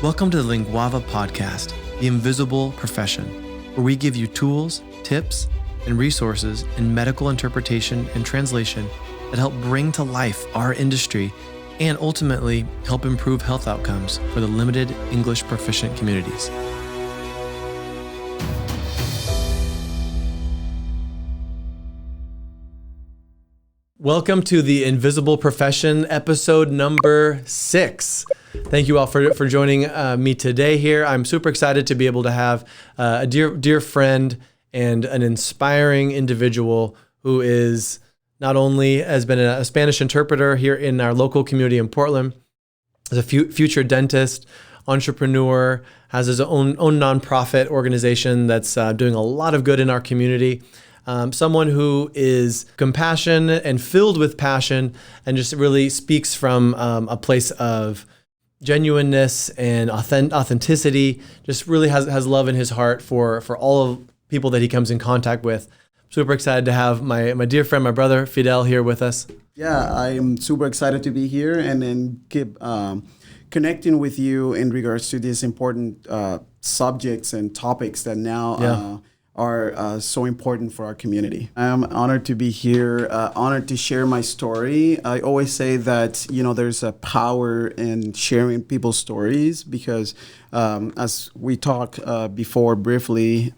Welcome to the Linguava podcast, The Invisible Profession, where we give you tools, tips, and resources in medical interpretation and translation that help bring to life our industry and ultimately help improve health outcomes for the limited English proficient communities. Welcome to The Invisible Profession, episode number 6. Thank you all for joining me today here. I'm super excited to be able to have a dear friend and an inspiring individual who is not only has been a Spanish interpreter here in our local community in Portland, is a future dentist, entrepreneur, has his own nonprofit organization that's doing a lot of good in our community. Someone who is compassionate and filled with passion and just really speaks from a place of genuineness and authenticity, just really has love in his heart for all of people that he comes in contact with. Super excited to have my dear friend, my brother, Fidel, here with us. Yeah, I'm super excited to be here and then keep connecting with you in regards to these important subjects and topics that now are so important for our community. I'm honored to be here, honored to share my story. I always say that, there's a power in sharing people's stories because as we talked before briefly,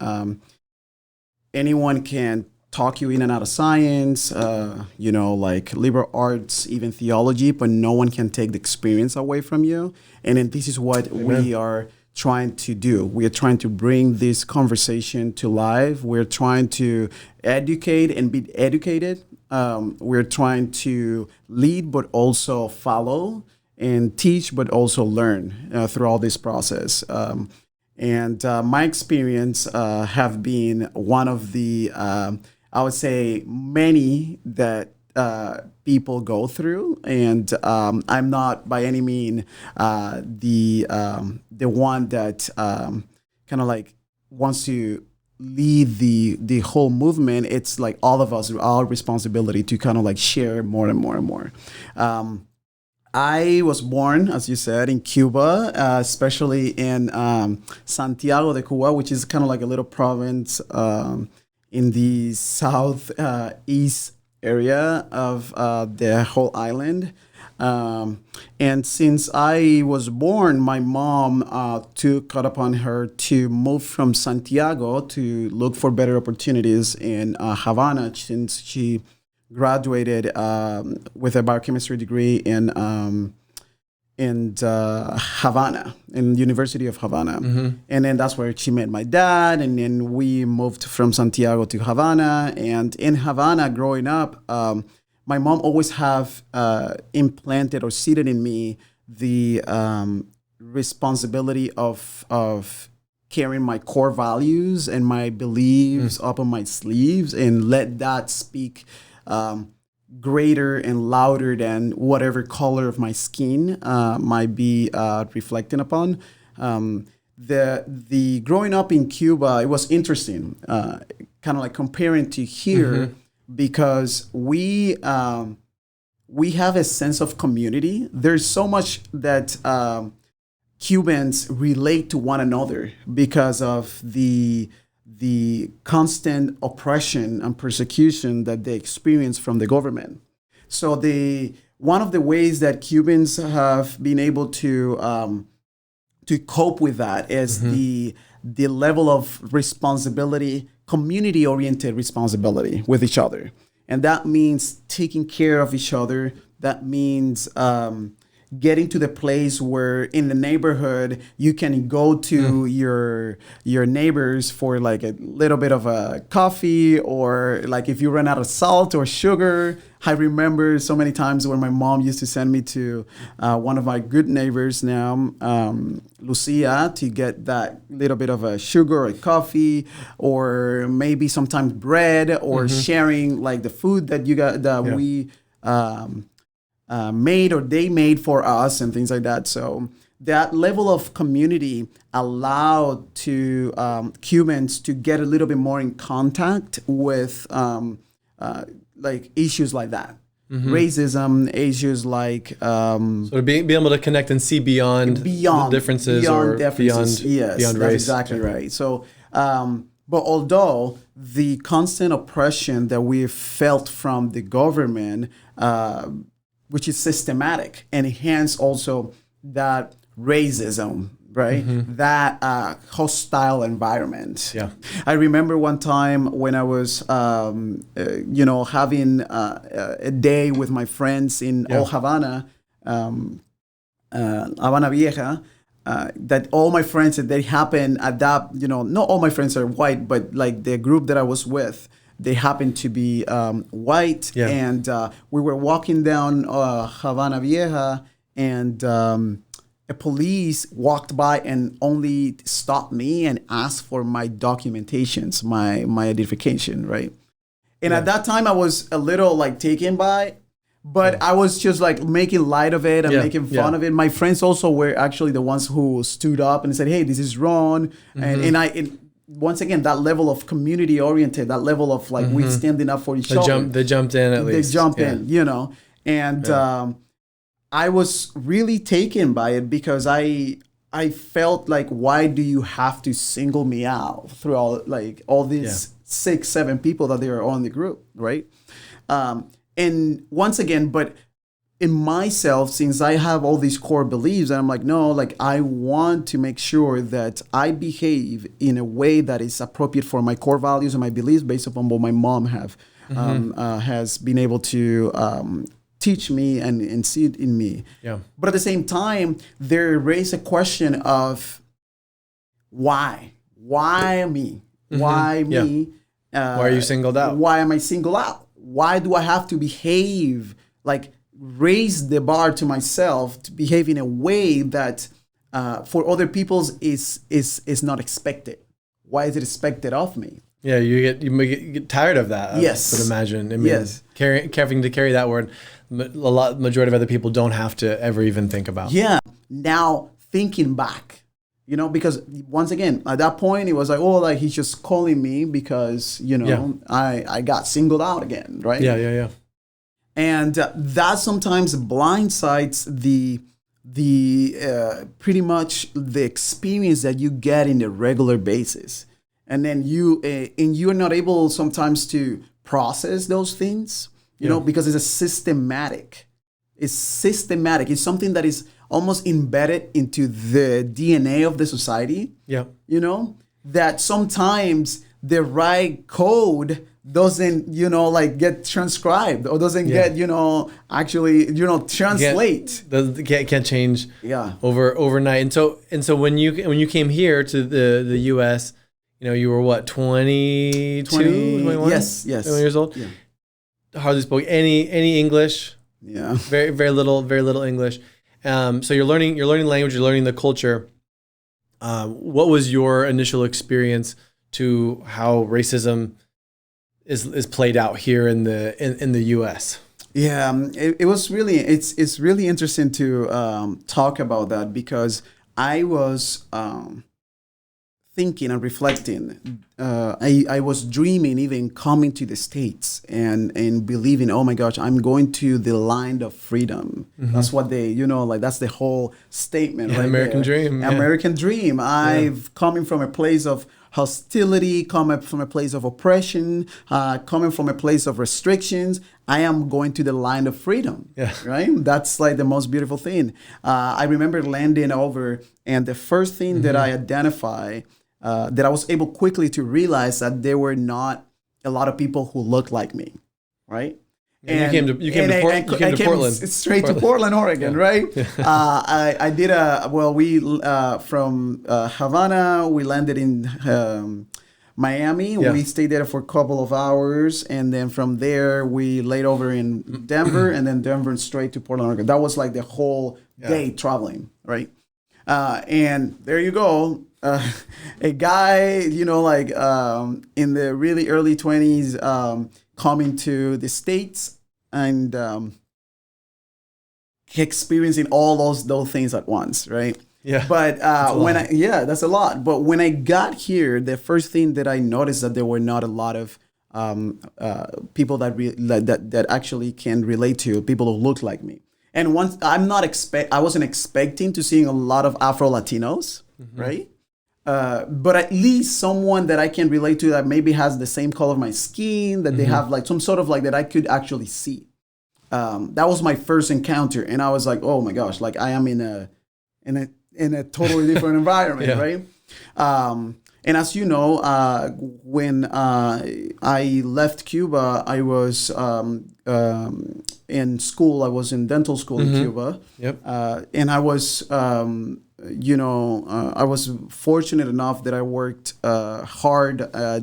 anyone can talk you in and out of science, like liberal arts, even theology, but no one can take the experience away from you. And then this is what we are trying to do. We are trying to bring this conversation to life. We're trying to educate and be educated. We're trying to lead, but also follow, and teach, but also learn through all this process. And my experience have been one of the, I would say, many that people go through, and I'm not by any means the one that kind of like wants to lead the whole movement. It's like all of us, our responsibility to kind of like share more and more and more. I was born, as you said, in Cuba, especially in Santiago de Cuba, which is kind of like a little province in the southeast area of the whole island. And since I was born, my mom took it upon her to move from Santiago to look for better opportunities in Havana, since she graduated with a biochemistry degree in Havana, in University of Havana. Mm-hmm. And then that's where she met my dad. And then we moved from Santiago to Havana. And in Havana, growing up, my mom always have implanted or seeded in me the responsibility of carrying my core values and my beliefs up on my sleeves and let that speak greater and louder than whatever color of my skin might be reflecting upon. The growing up in Cuba, it was interesting, kind of like comparing to here, because we have a sense of community. There's so much that Cubans relate to one another because of the constant oppression and persecution that they experience from the government. So one of the ways that Cubans have been able to cope with that is the level of responsibility, community-oriented responsibility with each other. And that means taking care of each other. That means getting to the place where in the neighborhood you can go to your neighbors for like a little bit of a coffee, or like if you run out of salt or sugar. I remember so many times when my mom used to send me to one of my good neighbors now, Lucia, to get that little bit of a sugar or coffee, or maybe sometimes bread, or sharing like the food that we made or they made for us and things like that. So that level of community allowed to Cubans to get a little bit more in contact with like issues like that. racism, issues like So being able to connect and see beyond the differences beyond that's race. exactly right. So, but although the constant oppression that we've felt from the government, which is systematic, and hence also that racism, right? That hostile environment. Yeah. I remember one time when I was, having a day with my friends in Old Havana, Havana Vieja, that all my friends, they happened at that, not all my friends are white, but like the group that I was with, they happened to be white. Yeah. And we were walking down Havana Vieja, and a police walked by and only stopped me and asked for my documentations, my identification, right? And at that time, I was a little like taken by, but I was just like making light of it and making fun of it. My friends also were actually the ones who stood up and said, "Hey, this is wrong." And once again, that level of community oriented, that level of like we standing up for each other. They jumped in at least. They jumped in, and I was really taken by it because I felt like, why do you have to single me out through all these 6-7 people that they are on the group, right? And once again, but in myself, since I have all these core beliefs, I'm like, no, like I want to make sure that I behave in a way that is appropriate for my core values and my beliefs based upon what my mom has been able to teach me and see it in me. Yeah. But at the same time, there raised a question of why? Why me? Why me? Why are you singled out? Why am I singled out? Why do I have to behave like raise the bar to myself to behave in a way that for other people's is not expected? Why is it expected of me? Yeah, you get tired of that. Yes. I would imagine. I mean, having to carry that word, majority of other people don't have to ever even think about. Yeah. Now thinking back, because once again, at that point, it was like, oh, like he's just calling me because, I got singled out again, right? Yeah. And that sometimes blindsides the pretty much the experience that you get in a regular basis. And then you're not able sometimes to process those things, because it's systematic. It's systematic. It's something that is almost embedded into the DNA of the society. Yeah. That sometimes the right code doesn't, get transcribed or doesn't get, actually, translate. Can't change overnight. And so when you came here to the US, you were what, 22, 21? Yes. 21 years old? Yeah. Hardly spoke any English. Yeah. Very little English. So you're learning language, you're learning the culture. What was your initial experience to how racism is played out here in the US? Yeah, it was really it's really interesting to talk about that because I was thinking and reflecting. I was dreaming even coming to the States and believing, oh my gosh, I'm going to the land of freedom. That's what they, that's the whole statement. Yeah, right American there. dream. American dream. I've coming from a place of hostility, coming from a place of oppression, coming from a place of restrictions. I am going to the land of freedom. Yeah. Right? That's like the most beautiful thing. I remember landing over, and the first thing that I identify, that I was able quickly to realize that there were not a lot of people who looked like me, right? And you came to Portland. Straight to Portland, Oregon, right? Yeah. I did from Havana, we landed in Miami. Yeah. We stayed there for a couple of hours. And then from there, we laid over in Denver and then Denver straight to Portland, Oregon. That was like the whole day traveling, right? And there you go. A guy, in the really early 20s, coming to the States and experiencing all those things at once, right? Yeah. But that's a lot. But when I got here, the first thing that I noticed that there were not a lot of people that actually can relate to, people who look like me. And once I wasn't expecting to seeing a lot of Afro Latinos, right? But at least someone that I can relate to that maybe has the same color of my skin, that they have like some sort of like that I could actually see. That was my first encounter, and I was like, oh my gosh, like I am in a totally different environment, right? And as you know, when I left Cuba, I was in school. I was in dental school in Cuba. Yep. And I was, I was fortunate enough that I worked hard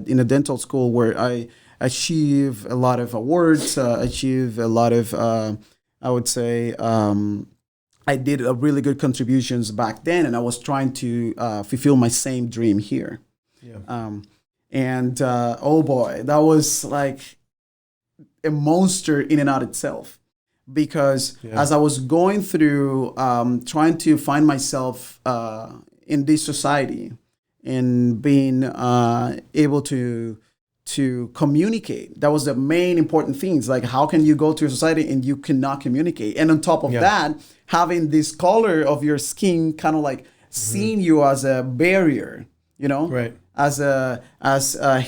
in a dental school where I achieved a lot of awards, achieved a lot of, I would say, I did a really good contributions back then, and I was trying to fulfill my same dream here. Yeah. Oh boy, that was like a monster in and out itself, because as I was going through trying to find myself in this society and being able to communicate, that was the main important things. Like, how can you go to a society and you cannot communicate? And on top of that, having this color of your skin kind of like seeing you as a barrier, right? As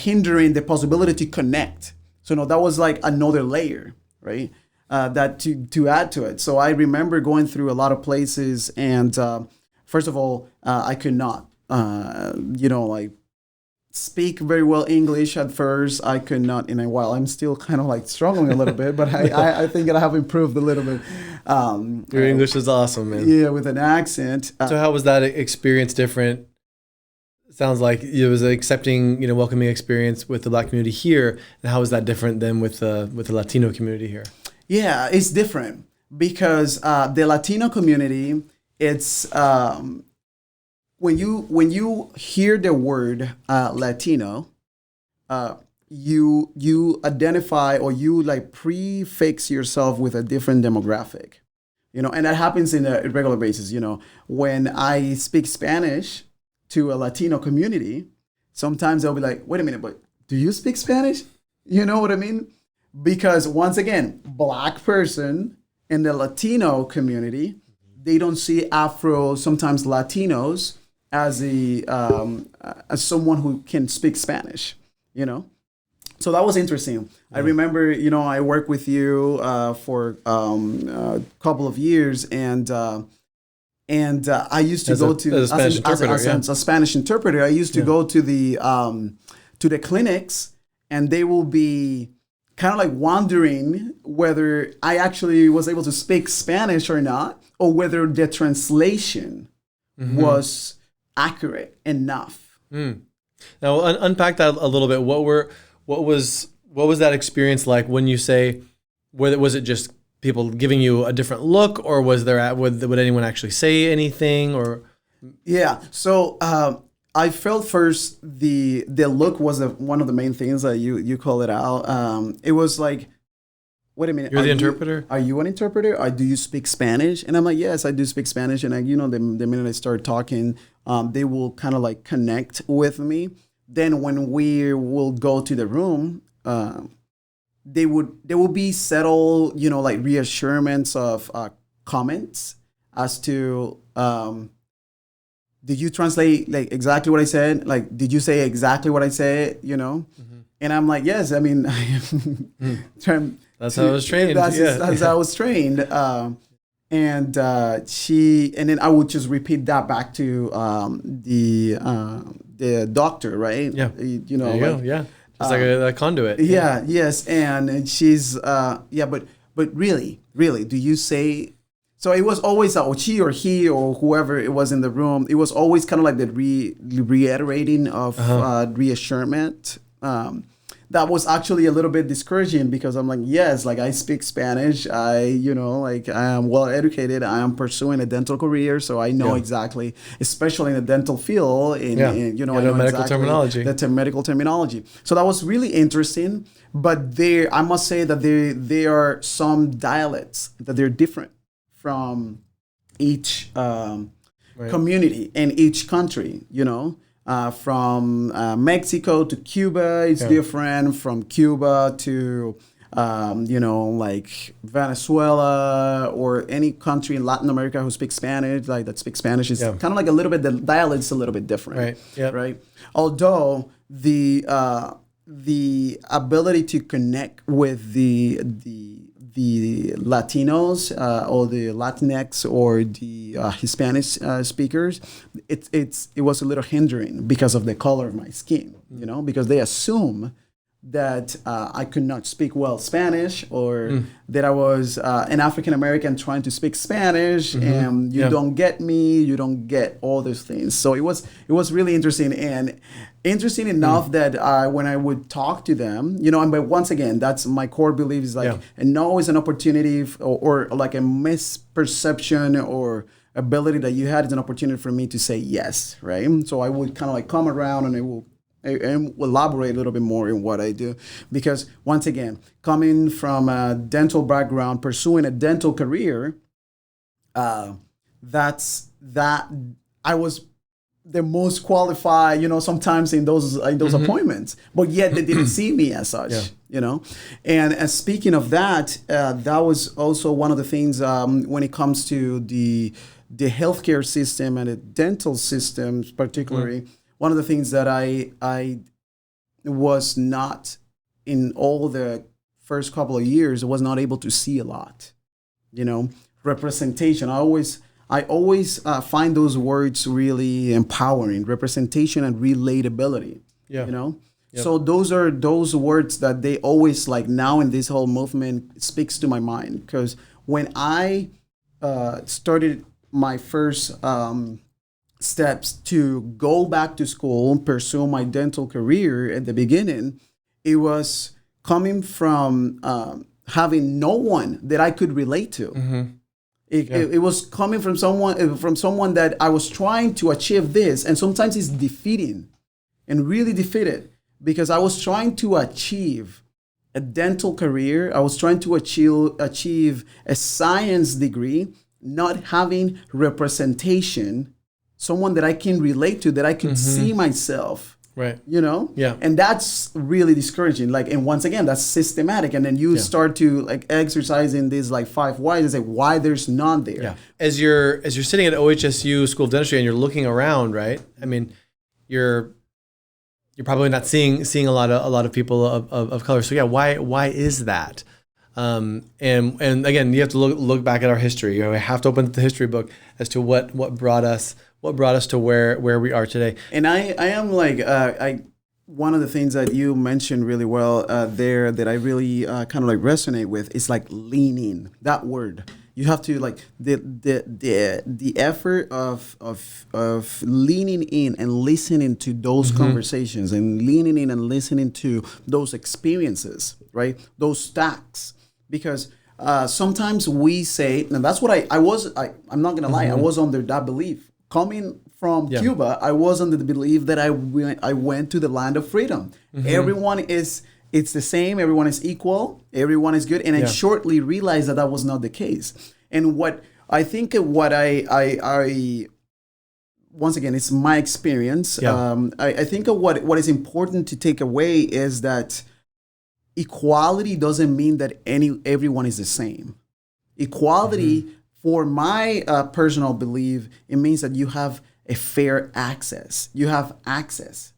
hindering the possibility to connect. So no, that was like another layer, right? That to add to it. So I remember going through a lot of places, and first of all, I could not, like speak very well English at first. I could not in a while. I'm still kind of like struggling a little bit, but I think that I have improved a little bit. Your English is awesome, man. Yeah, with an accent. So how was that experience different? Sounds like it was an accepting, welcoming experience with the Black community here. And how is that different than with the Latino community here? Yeah, it's different because the Latino community, it's when you hear the word Latino, you identify or you like prefix yourself with a different demographic, and that happens in a regular basis. When I speak Spanish to a Latino community, sometimes they'll be like, wait a minute, but do you speak Spanish? You know what I mean? Because once again, Black person in the Latino community, they don't see sometimes Latinos as as someone who can speak Spanish, So that was interesting. Yeah. I remember, I worked with you for a couple of years, and I used to go to as a Spanish interpreter. I used to go to the clinics, and they will be kind of like wondering whether I actually was able to speak Spanish or not, or whether the translation was accurate enough. Now unpack that a little bit. What was that experience like when you say, was it just people giving you a different look, or would anyone actually say anything, or? Yeah. So I felt first the look was one of the main things that you call it out. It was like, wait a minute. You're the interpreter? Are you an interpreter? Or do you speak Spanish? And I'm like, yes, I do speak Spanish. And the minute I start talking, they will kind of like connect with me. Then when we will go to the room, there will be subtle, like reassurements of comments as to, did you translate like exactly what I said? Like, did you say exactly what I said? And I'm like, yes. I mean, that's how I was trained. That's how I was trained. And then I would just repeat that back to the doctor, right? Yeah. There you go. Yeah. Just like a conduit. Yeah. Yes. And she's but really, do you say? So it was always she or he or whoever it was in the room. It was always kind of like the reiterating of reassurance. That was actually a little bit discouraging because I'm like, yes, like I speak Spanish. I am well educated. I am pursuing a dental career, so I know exactly, especially in the dental field, I know medical exactly terminology. The medical terminology. So that was really interesting. But I must say that there are some dialects that they're different from each community in each country. From Mexico to Cuba, it's different. From Cuba to like Venezuela or any country in Latin America who speaks Spanish, that speaks Spanish, is kind of like a little bit, the dialect's a little bit different, right? Yep. Right. Although the ability to connect with the Latinos or the Latinx or the Hispanic speakers, it was a little hindering because of the color of my skin, because they assume that I could not speak well Spanish, or that I was an African American trying to speak Spanish, and you don't get me, you don't get all those things. So it was really interesting, and interesting enough that when I would talk to them, but once again, that's my core belief is like, and no is an opportunity or like a misperception or ability that you had is an opportunity for me to say yes, right? So I would kind of like come around and I will elaborate a little bit more in what I do, because once again, coming from a dental background, pursuing a dental career, I was the most qualified, sometimes in those appointments, but yet they didn't see me as such, And as speaking of that, that was also one of the things when it comes to the healthcare system and the dental systems, particularly. One of the things that I was not, in all the first couple of years, I was not able to see a lot, representation. I always find those words really empowering, representation and relatability, Yep. So those are those words that they always, like, now in this whole movement, speaks to my mind. Because when I started my first steps to go back to school and pursue my dental career at the beginning, it was coming from having no one that I could relate to. It was coming from someone that I was trying to achieve this, and sometimes it's defeating and really defeated, because I was trying to achieve a dental career. I was trying to achieve a science degree, not having representation, someone that I can relate to, that I can see myself, right? And that's really discouraging. Like, and once again, that's systematic. And then you start to like exercise in these like 5 whys and say why there's none there. Yeah. As you're sitting at OHSU School of Dentistry and you're looking around, right? I mean, you're probably not seeing a lot of people of color. So yeah, why is that? And again, you have to look back at our history. We have to open the history book as to what brought us to where we are today. And I am like, one of the things that you mentioned really well there that I really kind of like resonate with is like leaning. That word, you have to like the effort of leaning in and listening to those conversations, and leaning in and listening to those experiences, right? Those stacks, because sometimes we say, and that's what I'm not gonna lie, I was under that belief. Coming from Cuba, I was under the belief that I went to the land of freedom. Everyone it's the same, everyone is equal, everyone is good. And I shortly realized that was not the case. And what I think, I once again, it's my experience. I think what is important to take away is that equality doesn't mean that everyone is the same. Equality, for my personal belief, it means that you have a fair access. You have access,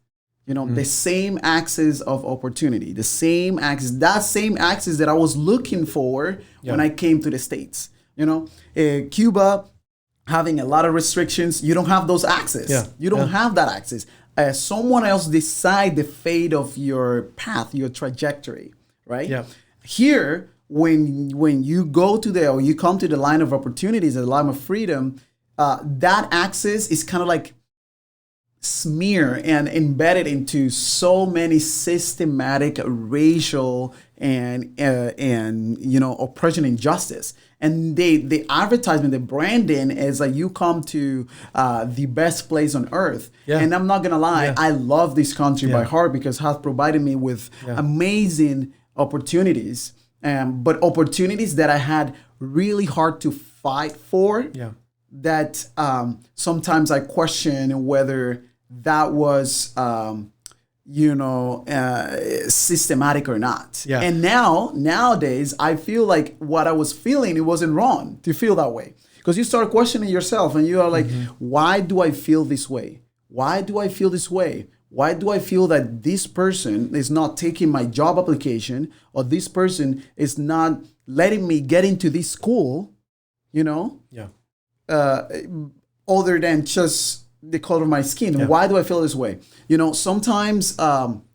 the same access of opportunity, the same access, that same access that I was looking for when I came to the States. Cuba having a lot of restrictions, you don't have those access. You don't have that access. Someone else decide the fate of your path, your trajectory, right? Here, when you go to or you come to the line of opportunities, the line of freedom, that access is kind of like smeared and embedded into so many systematic racial and oppression and injustice. And the advertisement, the branding is like, you come to the best place on earth. And I'm not gonna lie, I love this country by heart, because it has provided me with amazing opportunities. But opportunities that I had really hard to fight for, that sometimes I question whether that was systematic or not. Yeah. And nowadays, I feel like what I was feeling, it wasn't wrong to feel that way. Because you start questioning yourself and you are like, why do I feel this way? Why do I feel this way? Why do I feel that this person is not taking my job application, or this person is not letting me get into this school, Yeah. other than just the color of my skin? Yeah. Why do I feel this way? Sometimes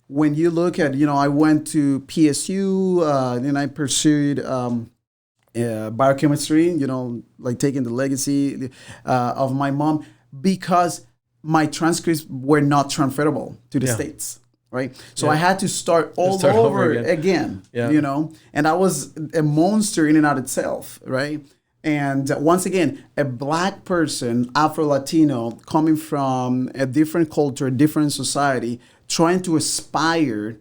when you look at, I went to PSU and I pursued biochemistry, like taking the legacy of my mom, because my transcripts were not transferable to the States, right? So I had to start all over again, and that was a monster in and out itself, right? And once again, a black person, Afro-Latino, coming from a different culture, different society, trying to aspire,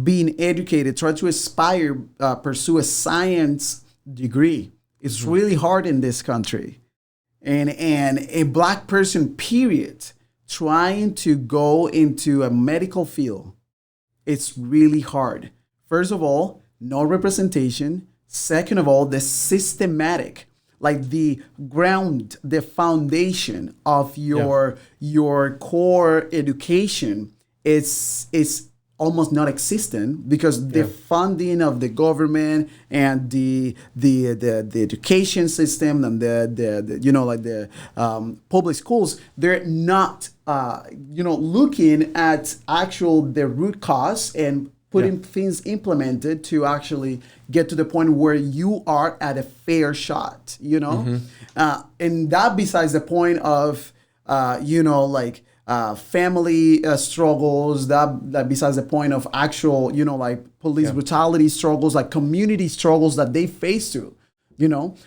being educated, try to aspire, pursue a science degree. It's really hard in this country. And a black person, period, trying to go into a medical field, it's really hard. First of all, no representation. Second of all, the systematic, like the ground, the foundation of your core education is almost not existent, because the funding of the government and the education system and the public schools, they're not looking at the root cause and putting things implemented to actually get to the point where you are at a fair shot, and that besides the point of family struggles, that besides the point of actual, police brutality struggles, like community struggles that they face through,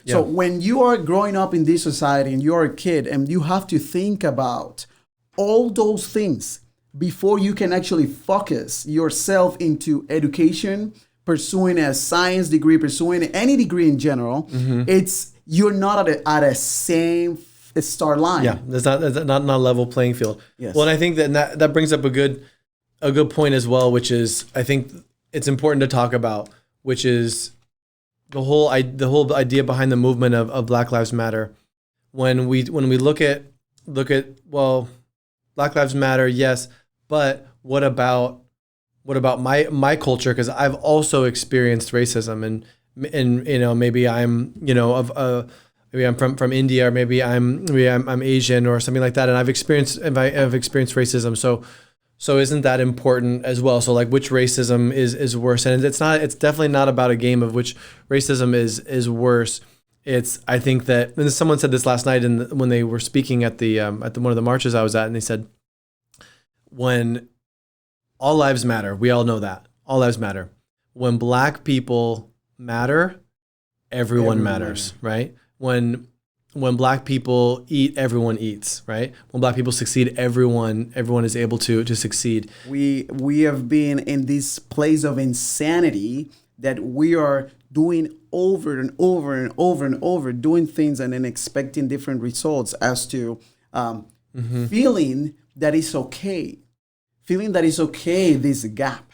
So when you are growing up in this society and you're a kid and you have to think about all those things before you can actually focus yourself into education, pursuing a science degree, pursuing any degree in general, you're not at a same start line. Yeah, that's not a level playing field. Yes. Well, and I think that brings up a good point as well, which is, I think it's important to talk about, which is the whole idea behind the movement of Black Lives Matter. When we look at well, Black Lives Matter, yes, but what about my culture? Because I've also experienced racism, and maybe I'm maybe I'm from India, or maybe I'm Asian or something like that, and I've experienced racism. So isn't that important as well? So like, which racism is worse? And it's definitely not about a game of which racism is worse. I think that, and someone said this last night when they were speaking at one of the marches I was at, and they said, when all lives matter, we all know that all lives matter. When Black people matter, everyone matters, right? When Black people eat, everyone eats, right? When Black people succeed, everyone is able to succeed. We have been in this place of insanity that we are doing over and over and over and over, doing things and then expecting different results as to feeling that it's okay. Feeling that it's okay, this gap,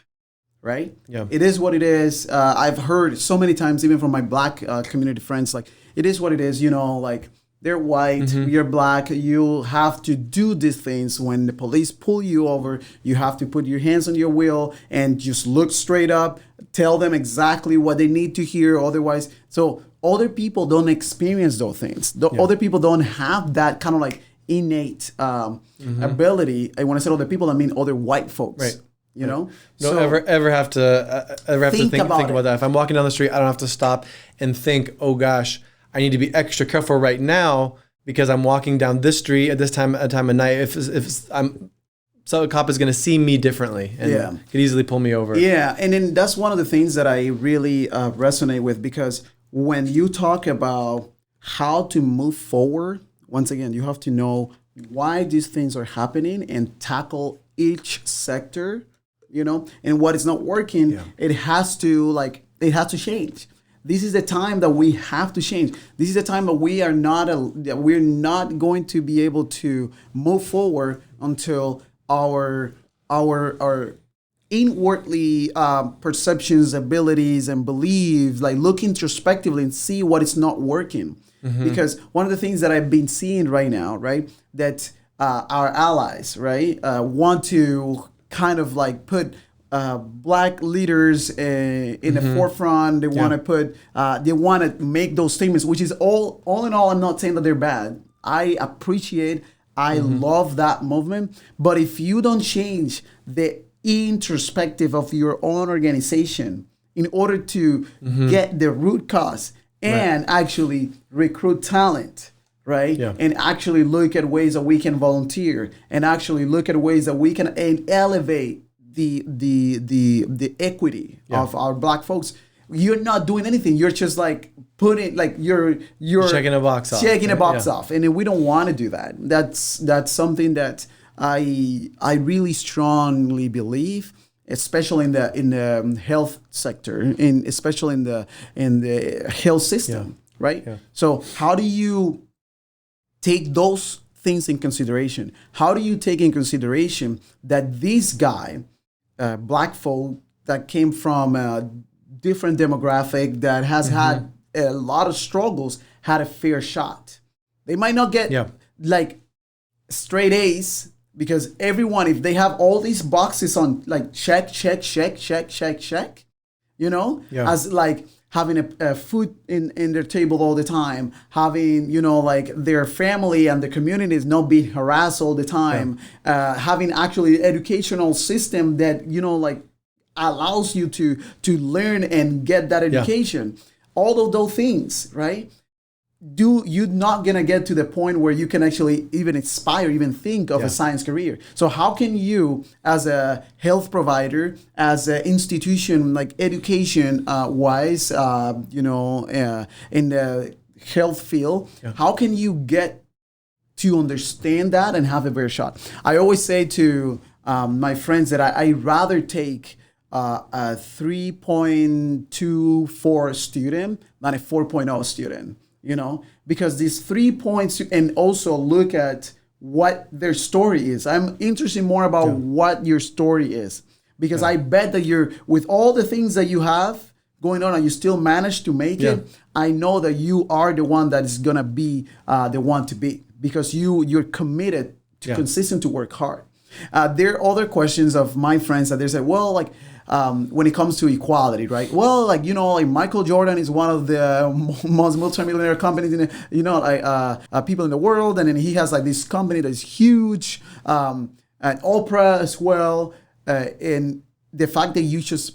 right? Yeah. It is what it is. I've heard so many times, even from my Black community friends, like, it is what it is, like, they're white, you're Black, you have to do these things. When the police pull you over, you have to put your hands on your wheel and just look straight up, tell them exactly what they need to hear. Otherwise, so other people don't experience those things. Other people don't have that kind of like innate ability. And when I say other people, I mean other white folks. Right. Don't ever have to think about that. If I'm walking down the street, I don't have to stop and think, oh gosh, I need to be extra careful right now because I'm walking down this street at this time of night. So a cop is going to see me differently and could easily pull me over. Yeah, and then that's one of the things that I really resonate with, because when you talk about how to move forward, once again, you have to know why these things are happening and tackle each sector, and what is not working, it has to change. This is the time that we have to change. This is the time that we're not going to be able to move forward until our inwardly perceptions, abilities, and beliefs, like look introspectively and see what is not working. Because one of the things that I've been seeing right now, right, that our allies, right, want to kind of like put black leaders in the forefront. They want to put, they want to make those statements, which is all in all, I'm not saying that they're bad. I appreciate, I love that movement. But if you don't change the introspective of your own organization in order to get the root cause and actually recruit talent, right? Yeah. And actually look at ways that we can volunteer and actually look at ways that we can elevate the equity of our black folks. You're not doing anything. You're just like putting, like you're checking a box off. Checking a box off. And we don't want to do that. That's something that I really strongly believe, especially in the health sector, especially in the health system, right? Yeah. So how do you take those things in consideration? How do you take in consideration that this guy, black folk that came from a different demographic that has had a lot of struggles, had a fair shot? They might not get like straight A's, because everyone, if they have all these boxes on like check, you know, as like having a food in their table all the time, having, you know, like their family and the community is not being harassed all the time, having actually educational system that, you know, like allows you to learn and get that education. All of those things, right? You're not going to get to the point where you can actually even aspire, even think of a science career. So how can you, as a health provider, as an institution like education wise, you know, in the health field, how can you get to understand that and have a better shot? I always say to my friends that I rather take a 3.24 student than a 4.0 student. You know, because these 3 points, and also look at what their story is. I'm interested more about what your story is, because I bet that you're, with all the things that you have going on and you still manage to make it, I know that you are the one that is going to be the one to be, because you're committed to consistent to work hard. There are other questions of my friends that they say, well, like, when it comes to equality, right? Well, like, you know, like Michael Jordan is one of the most multimillionaire companies in, you know, like people in the world, and then he has like this company that is huge, and Oprah as well, and the fact that you just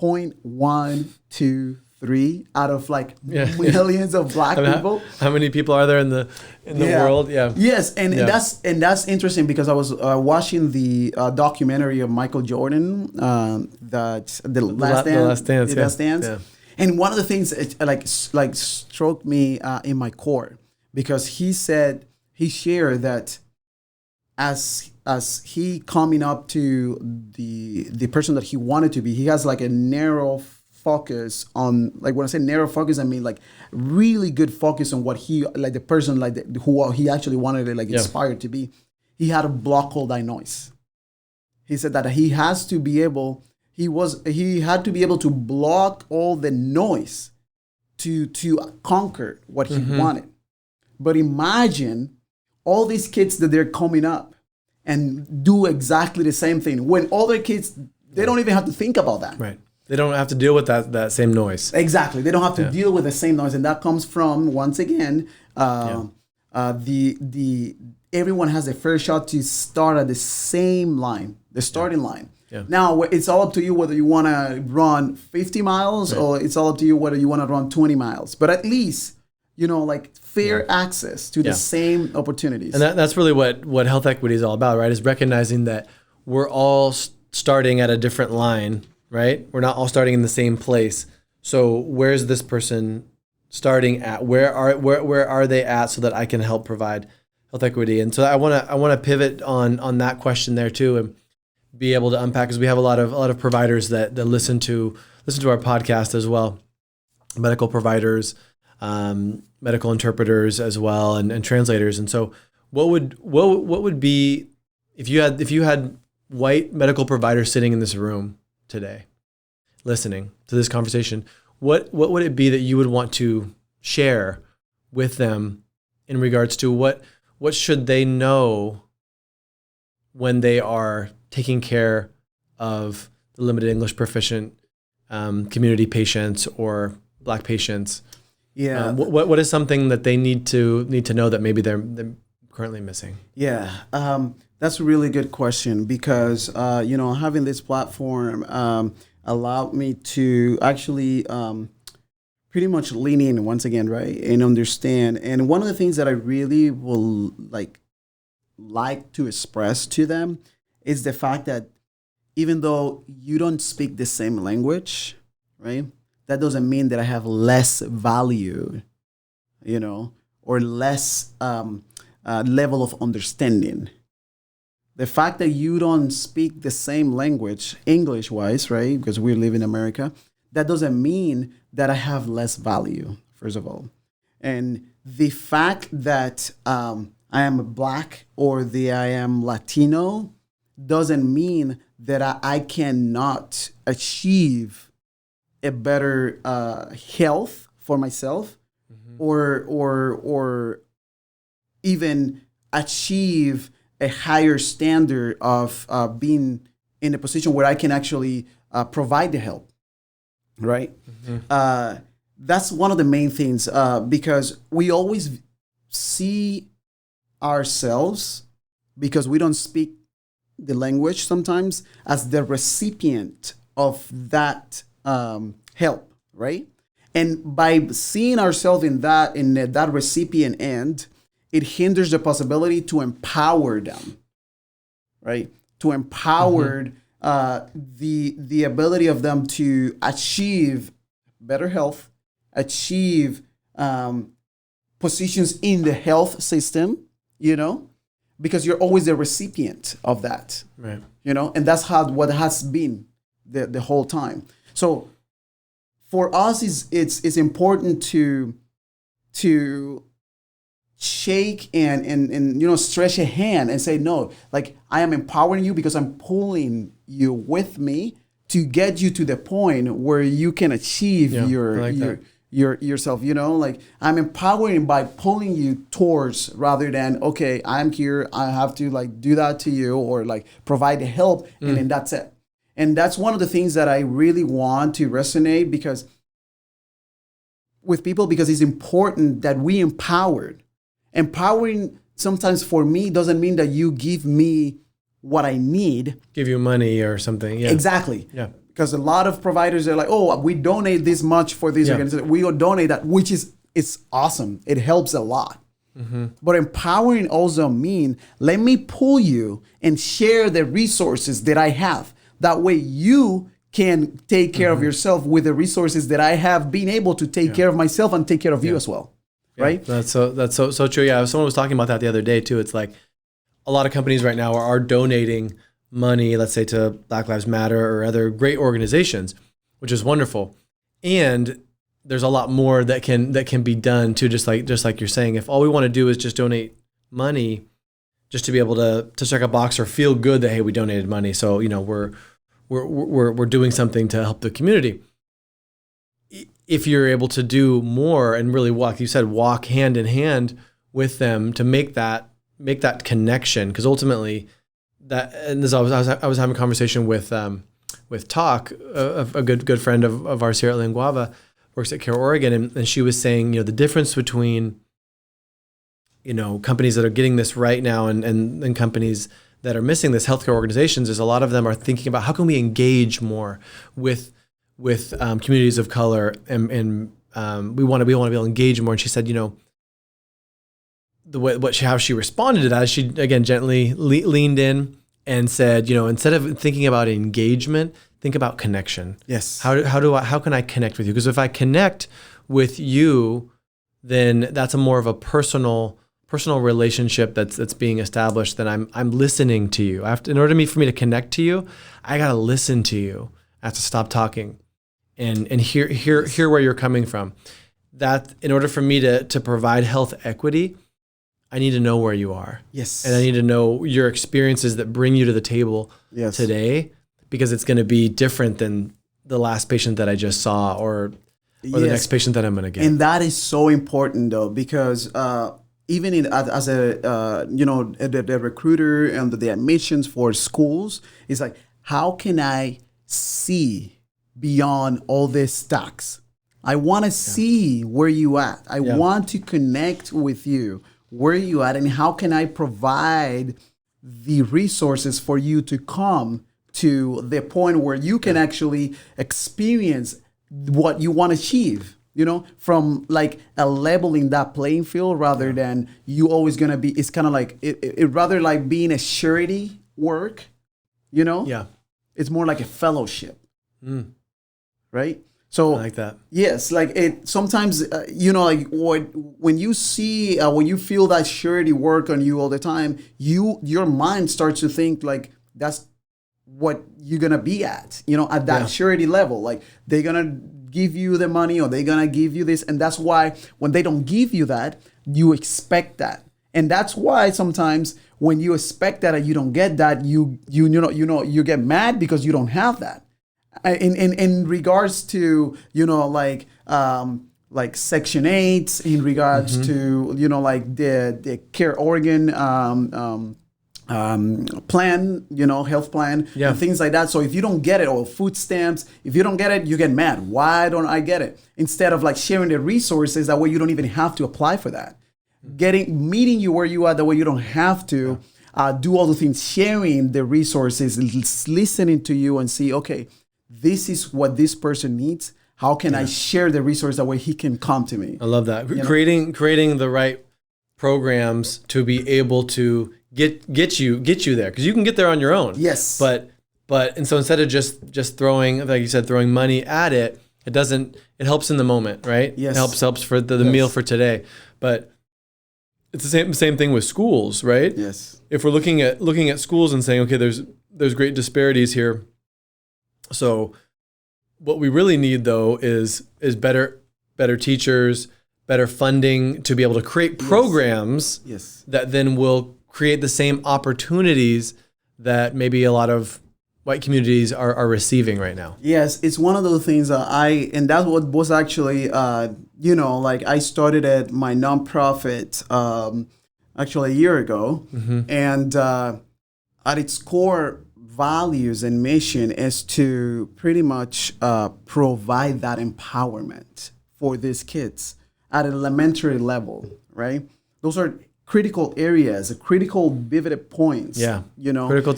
0.123 out of like millions of black people. How many people are there in the world? Yeah. Yes, and that's interesting, because I was watching the documentary of Michael Jordan, that the Last Dance. Yeah. And one of the things that, like struck me in my core, because he shared that as he coming up to the person that he wanted to be, he has like a narrow focus on, like, when I say narrow focus, I mean like really good focus on what he, like the person, like who he actually wanted to like inspired to be. He had a block all that noise. He said that he had to be able to block all the noise to conquer what he wanted. But imagine all these kids that they're coming up and do exactly the same thing, when other kids, they don't even have to think about that. Right. They don't have to deal with that same noise. Exactly. They don't have to deal with the same noise. And that comes from, once again, everyone has a fair shot to start at the same line, the starting line. Yeah. Now, it's all up to you whether you want to run 50 miles or it's all up to you whether you want to run 20 miles. But at least, you know, like fair access to the same opportunities. And that's really what health equity is all about, right? Is recognizing that we're all starting at a different line, right? We're not all starting in the same place. So where's this person starting at? Where are they at, so that I can help provide health equity? And so I want to pivot on that question there too, and be able to unpack, because we have a lot of providers that listen to our podcast as well. medical providers, medical interpreters as well, and translators. And so, what would be if you had white medical providers sitting in this room today, listening to this conversation? What would it be that you would want to share with them in regards to what should they know when they are taking care of the limited English proficient community patients or Black patients? Yeah. What is something that they need to know that maybe they're currently missing? Yeah. That's a really good question because, having this platform allowed me to actually pretty much lean in once again, right, and understand. And one of the things that I really will like to express to them is the fact that even though you don't speak the same language, right, that doesn't mean that I have less value, or less level of understanding. The fact that you don't speak the same language, English-wise, right, because we live in America, that doesn't mean that I have less value, first of all. And the fact that I am Black or I am Latino doesn't mean that I cannot achieve a better health for myself, or even achieve a higher standard of being in a position where I can actually provide the help, right? That's one of the main things because we always see ourselves, because we don't speak the language sometimes, as the recipient of that help, right? And by seeing ourselves in that recipient end, it hinders the possibility to empower them, right? To empower the ability of them to achieve better health, achieve positions in the health system, because you're always the recipient of that, right? And that's what has been the whole time. So for us, it's important to shake and stretch a hand and say, no, I am empowering you because I'm pulling you with me to get you to the point where you can achieve yourself. I'm empowering by pulling you towards, rather than, okay, I'm here, I have to do that to you, or provide the help, and then that's it. And that's one of the things that I really want to resonate with people, because it's important that we empowered. Empowering sometimes for me doesn't mean that you give me what I need. Give you money or something. Yeah. Exactly. Yeah. Because a lot of providers are like, oh, we donate this much for this organization. We will donate that, which it's awesome. It helps a lot. But empowering also means, let me pull you and share the resources that I have. That way you can take care of yourself with the resources that I have been able to take care of myself and take care of you as well. Yeah, right? That's so true. Yeah, someone was talking about that the other day too. It's like a lot of companies right now are donating money, let's say, to Black Lives Matter or other great organizations, which is wonderful. And there's a lot more that can be done too. Just like you're saying, if all we want to do is just donate money, just to be able to check a box or feel good that, hey, we donated money, so we're doing something to help the community. If you're able to do more and really walk hand in hand with them to make that connection, because ultimately I was having a conversation with Talk, a good friend of ours here at Linguava, works at Care Oregon, and she was saying, the difference between companies that are getting this right now and companies that are missing this, healthcare organizations, is a lot of them are thinking about how can we engage more with communities of color, and we want to be able to engage more. And she said, how she responded to that is, she again gently leaned in and said, instead of thinking about engagement, think about connection. Yes. How can I connect with you? Because if I connect with you, then that's more of a personal relationship that's being established. Then I'm listening to you. In order for me to connect to you, I gotta listen to you. I have to stop talking. and hear where you're coming from. That in order for me to provide health equity, I need to know where you are. Yes. And I need to know your experiences that bring you to the table today, because it's going to be different than the last patient that I just saw or the next patient that I'm going to get. And that is so important though, because even as a the recruiter and the admissions for schools, it's like, how can I see beyond all these stacks? I want to see where you at. I want to connect with you, where you at, and how can I provide the resources for you to come to the point where you can actually experience what you want to achieve, from like a leveling that playing field rather than you always going to be, it's kind of like, it rather like being a charity work, Yeah. It's more like a fellowship, right? So I like that. Yes, like it sometimes, like when you see, when you feel that charity work on you all the time, your mind starts to think like that's what you're gonna be at that charity level. Like they're gonna give you the money or they're gonna give you this, and that's why when they don't give you that, you expect that, and that's why sometimes when you expect that and you don't get that, you get mad because you don't have that. In regards to like Section 8, in regards to like the care organ plan, health plan, and things like that. So if you don't get it, or food stamps, if you don't get it, you get mad. Why don't I get it? Instead of like sharing the resources, that way you don't even have to apply for that. Meeting you where you are, that way you don't have to do all the things. Sharing the resources, listening to you and see, okay, this is what this person needs. How can I share the resource that way he can come to me? I love that. Creating the right programs to be able to get you there, because you can get there on your own. Yes. But and so instead of just throwing, like you said, throwing money at it, it helps in the moment, right? Yes. It helps for the meal for today. But it's the same thing with schools, right? Yes. If we're looking at schools and saying, okay, there's great disparities here. So what we really need though is better teachers, better funding to be able to create programs that then will create the same opportunities that maybe a lot of white communities are receiving right now. Yes, it's one of those things and that's what was actually, like I started at my nonprofit actually a year ago, and at its core values and mission is to pretty much provide that empowerment for these kids at an elementary level, right? Those are critical areas, critical vivid points. Yeah, critical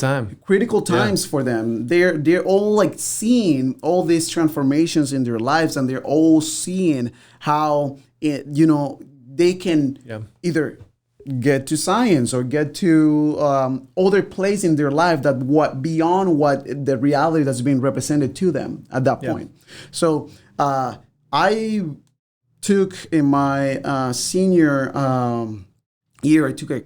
times for them. They're all like seeing all these transformations in their lives, and they're all seeing how they can either get to science or get to other place in their life that beyond what the reality that's being represented to them at that point. So I took in my senior year, I took a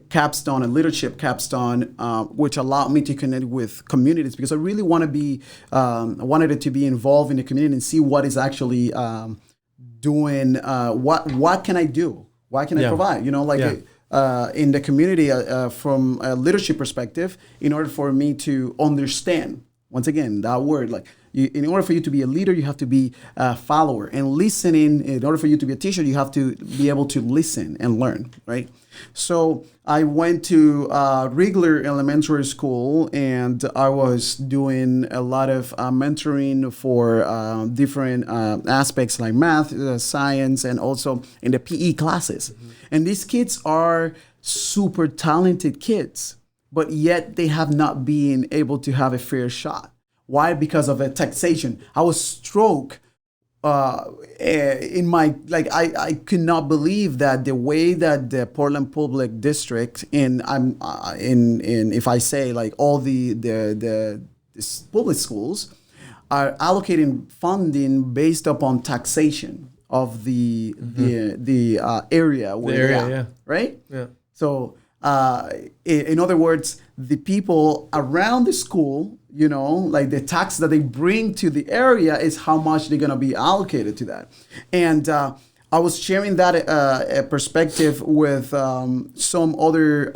leadership capstone, which allowed me to connect with communities, because I really wanted it to be involved in the community and see what is actually doing, what can I do? What can I provide? In the community from a leadership perspective, in order for me to understand, once again, that word, like in order for you to be a leader, you have to be a follower, and listening. In order for you to be a teacher, you have to be able to listen and learn, right? So I went to regular elementary school, and I was doing a lot of mentoring for different aspects like math, science, and also in the PE classes. And these kids are super talented kids, but yet they have not been able to have a fair shot. Why? Because of a taxation. I was struck in my, like, I could not believe that the way that the Portland Public District, in if I say like all the public schools are allocating funding based upon taxation of the area where they're at, right? Yeah. So in other words, the people around the school, like the tax that they bring to the area is how much they're going to be allocated to that. And I was sharing that perspective with some other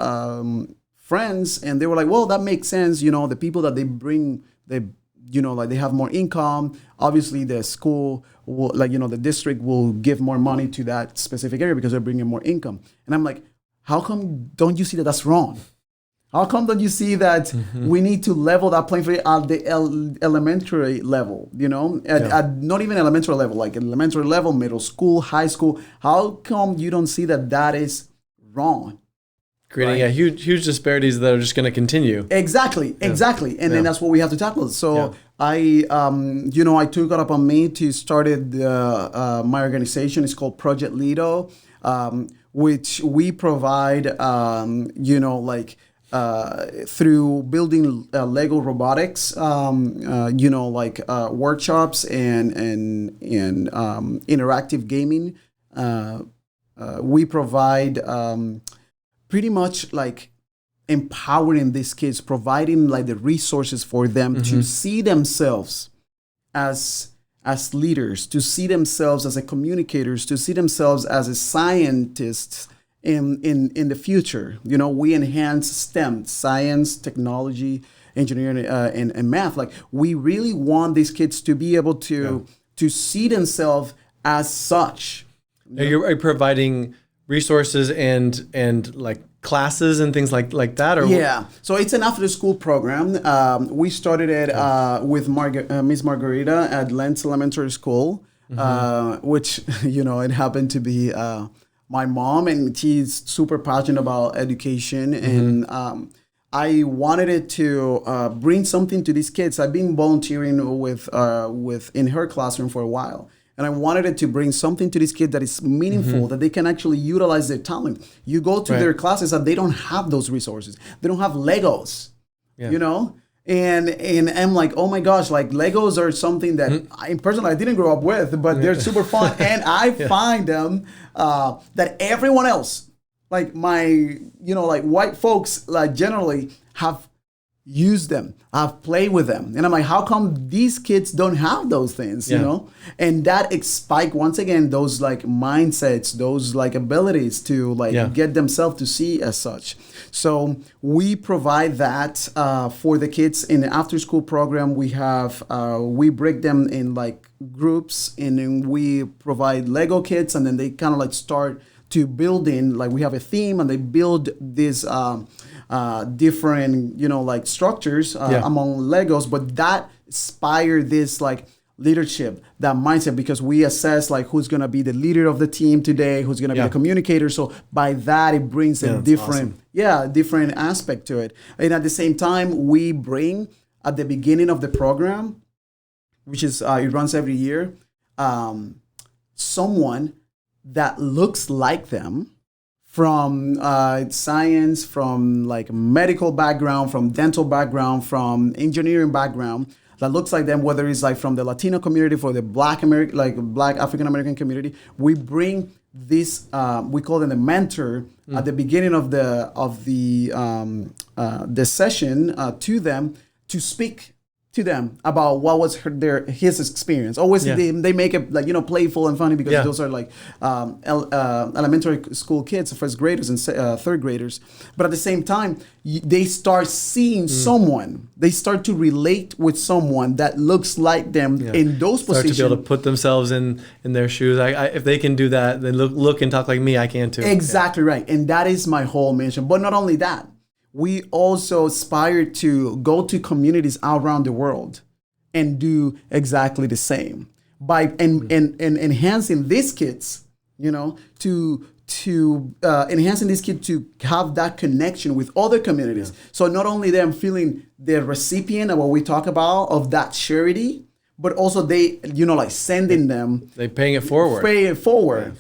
friends, and they were like, well, that makes sense. The people that they bring, like they have more income. Obviously, the school will, the district will give more money to that specific area because they're bringing more income. And I'm like, how come don't you see that that's wrong? How come don't you see that we need to level that playing field at the elementary level, at not even elementary level, like elementary level, middle school, high school. How come you don't see that is wrong? Creating huge disparities that are just going to continue. Exactly. And then that's what we have to tackle. So I took it up on me to started my organization. It's called Project Ledo, which we provide, through building Lego robotics, workshops and interactive gaming. We provide pretty much like empowering these kids, providing like the resources for them to see themselves as leaders, to see themselves as communicators, to see themselves as a scientists in the future. We enhance STEM, science, technology, engineering, and math. Like we really want these kids to be able to see themselves as such. Are you providing resources and like classes and things like that? Or so it's an after school program. We started it with Miss Margarita at Lentz Elementary School, which it happened to be my mom, and she's super passionate about education. And I wanted it to bring something to these kids. I've been volunteering with in her classroom for a while. And I wanted it to bring something to these kids that is meaningful, that they can actually utilize their talent. You go to their classes and they don't have those resources. They don't have Legos, And I'm like, oh my gosh, like Legos are something that I personally I didn't grow up with, but they're super fun. And I find them that everyone else, like my, like white folks, like generally have used them. I've played with them. And I'm like, how come these kids don't have those things, And that spike, once again, those like mindsets, those like abilities to like get themselves to see as such. So we provide that for the kids in the after school program. We have, we break them in like groups, and then we provide Lego kits, and then they kind of like start to build in, like we have a theme, and they build this, different, like structures among Legos, but that inspired this like leadership, that mindset, because we assess like who's going to be the leader of the team today, who's going to be the communicator. So by that, it brings a different aspect to it. And at the same time, we bring at the beginning of the program, which is, it runs every year, someone that looks like them, from science, from like medical background, from dental background, from engineering background, that looks like them, whether it's like from the Latino community, for the Black African American community. We bring this, we call them a mentor at the beginning of the session to them, to speak to them about what was his experience. Always they make it like playful and funny, because those are like elementary school kids, first graders and third graders. But at the same time, they start seeing someone. They start to relate with someone that looks like them in those positions. Start to be able to put themselves in their shoes. If they can do that, then look and talk like me, I can too. Exactly right, and that is my whole mission. But not only that, we also aspire to go to communities all around the world and do exactly the same by enhancing these kids, to enhancing these kids to have that connection with other communities. So not only them feeling the recipient of what we talk about of that charity, but also they, like sending them. They paying it forward.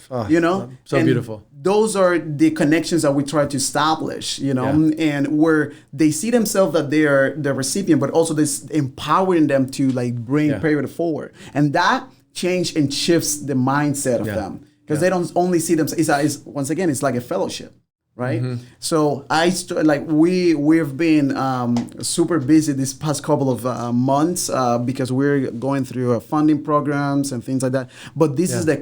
So and beautiful. Those are the connections that we try to establish, and where they see themselves that they are the recipient, but also this empowering them to like bring pay it forward. And that change and shifts the mindset of them, because they don't only see themselves. Once again, it's like a fellowship. right? So we've been super busy this past couple of months because we're going through funding programs and things like that. But this is the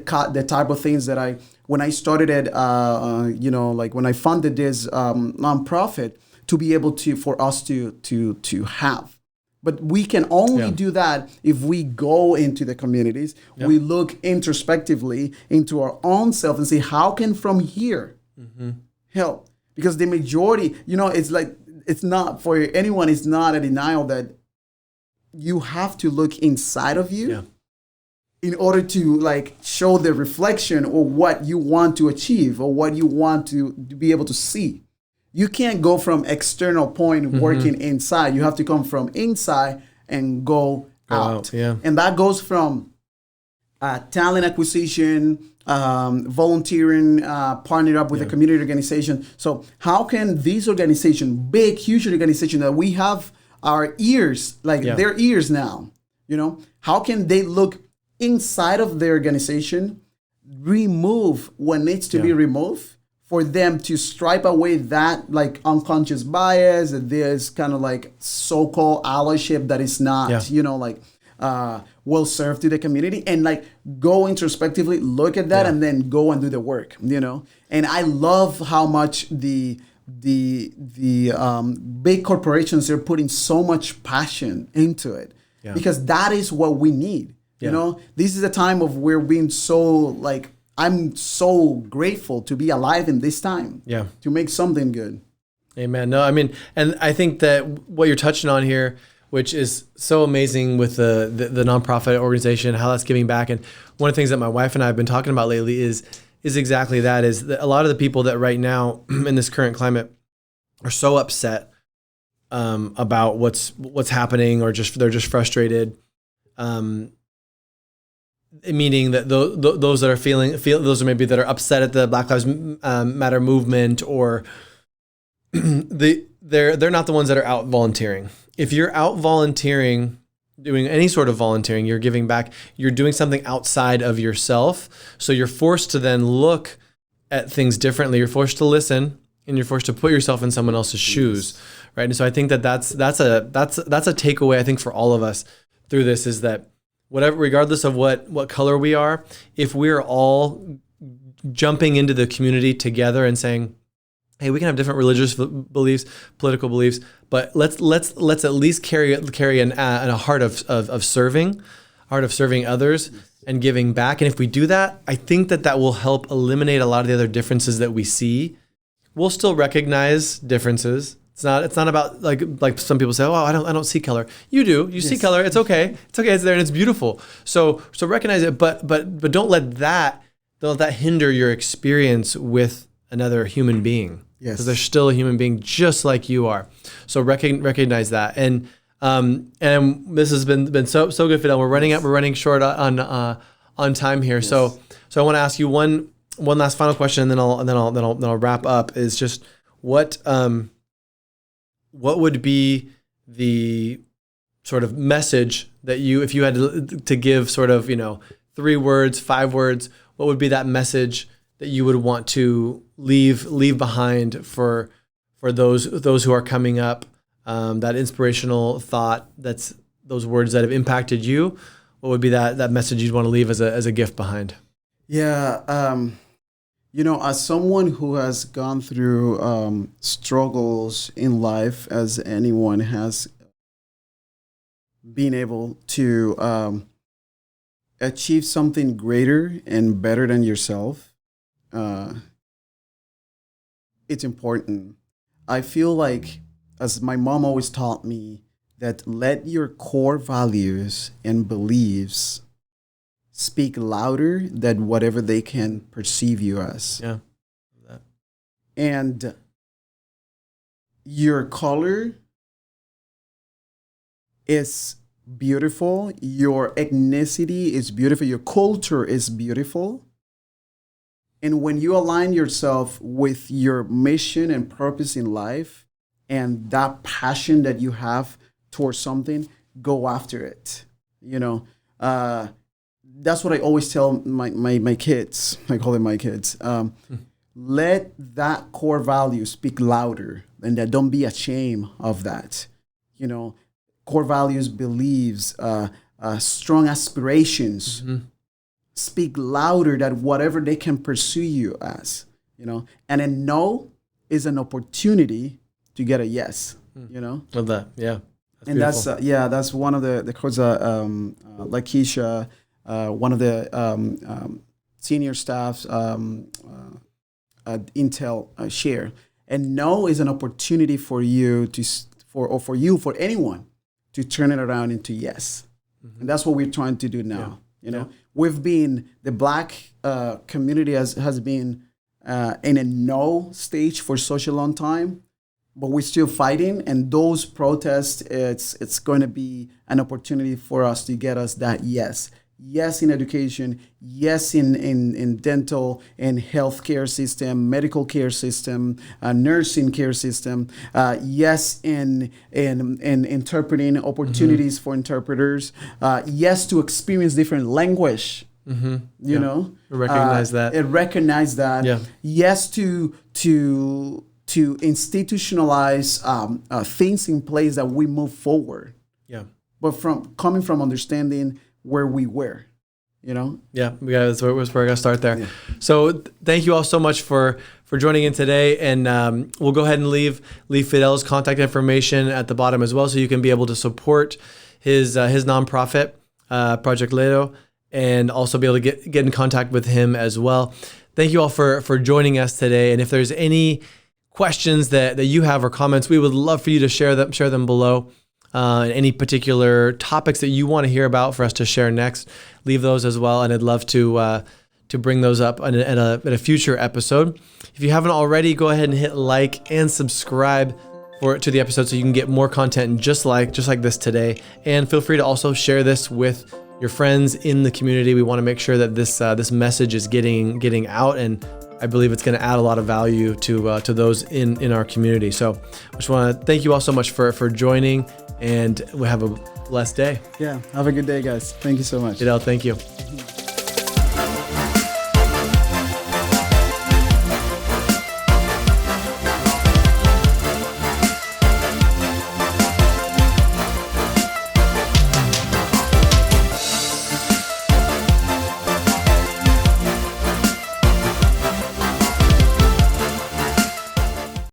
type of things that when I started it, when I funded this nonprofit, to be able for us to have. But we can only do that if we go into the communities. We look introspectively into our own self and say, how can from here help? Because the majority, it's not for anyone, it's not a denial that you have to look inside of you in order to show the reflection or what you want to achieve or what you want to be able to see. You can't go from external point working inside. You have to come from inside and go out. And that goes from talent acquisition, volunteering, partnering up with a community organization. So how can these organizations, big, huge organizations that we have our ears, their ears now, how can they look inside of their organization, remove what needs to be removed, for them to stripe away that unconscious bias, this kind of so-called allyship that is not, will serve to the community, and go introspectively, look at that, and then go and do the work, And I love how much the big corporations are putting so much passion into it, because that is what we need. This is a time of we're being so I'm so grateful to be alive in this time. To make something good. Amen. No, I mean, and I think that what you're touching on here, which is so amazing with the nonprofit organization, how that's giving back. And one of the things that my wife and I have been talking about lately is exactly that, is that a lot of the people that right now in this current climate are so upset about what's happening, or they're just frustrated. Meaning that those that are those are maybe that are upset at the Black Lives Matter movement, or they're not the ones that are out volunteering. If you're out volunteering, doing any sort of volunteering, you're giving back, you're doing something outside of yourself. So you're forced to then look at things differently. You're forced to listen, and you're forced to put yourself in someone else's shoes, right? And so I think that's a takeaway, I think, for all of us through this, is that whatever, regardless of what color we are, if we're all jumping into the community together and saying, hey, we can have different religious beliefs, political beliefs, but let's at least carry a heart of serving others and giving back. And if we do that, I think that will help eliminate a lot of the other differences that we see. We'll still recognize differences. It's not about like some people say, oh, I don't see color. You do. You see color. It's okay. It's okay. It's there and it's beautiful. So recognize it, but don't let that hinder your experience with another human being. Yes. Because they're still a human being just like you are. So recognize that. And this has been so good, Fidel. We're running short on time here. Yes. So I want to ask you one last final question, and then I'll wrap up. Is just what would be the sort of message that if you had to give sort of, 3 words, 5 words, what would be that message that you would want to leave behind for those who are coming up, that inspirational thought, that's those words that have impacted you? What would be that message you'd want to leave as a gift behind? Yeah. As someone who has gone through struggles in life, as anyone has been able to achieve something greater and better than yourself, it's important. I feel like, as my mom always taught me, that let your core values and beliefs speak louder than whatever they can perceive you as. Yeah. And your color is beautiful. Your ethnicity is beautiful. Your culture is beautiful. And when you align yourself with your mission and purpose in life, and that passion that you have towards something, go after it. That's what I always tell my kids. I call them my kids. let that core value speak louder, and that don't be ashamed of that. You know, core values, beliefs, strong aspirations speak louder than whatever they can pursue you as, you know. And a no is an opportunity to get a yes, you know. Love that. Yeah. And beautiful. that's one of the quotes Lakeisha, one of the senior staffs at Intel share. And no is an opportunity for you for anyone to turn it around into yes. And that's what we're trying to do now. You know, we've been, the Black community has been in a no stage for such a long time, but we're still fighting. And those protests, it's going to be an opportunity for us to get us that yes. Yes in education, yes in dental and healthcare system, medical care system, nursing care system, yes in interpreting, opportunities for interpreters, yes to experience different language, you know. Recognize that. Recognize that. Yeah. Yes to institutionalize things in place that we move forward. Yeah. But coming from understanding where we were, you know? Yeah, that's where we're going to start there. Yeah. So thank you all so much for joining in today. And we'll go ahead and leave Fidel's contact information at the bottom as well, so you can be able to support his nonprofit, Project Ledo, and also be able to get in contact with him as well. Thank you all for joining us today. And if there's any questions that you have or comments, we would love for you to share them below. Any particular topics that you want to hear about for us to share next, leave those as well. And I'd love to bring those up at a future episode. If you haven't already, go ahead and hit like and subscribe to the episode so you can get more content just like this today. And feel free to also share this with your friends in the community. We want to make sure that this message is getting out, and I believe it's going to add a lot of value to those in our community. So I just want to thank you all so much for joining, and we'll have a blessed day. Yeah. Have a good day, guys. Thank you so much. Fidel, thank you.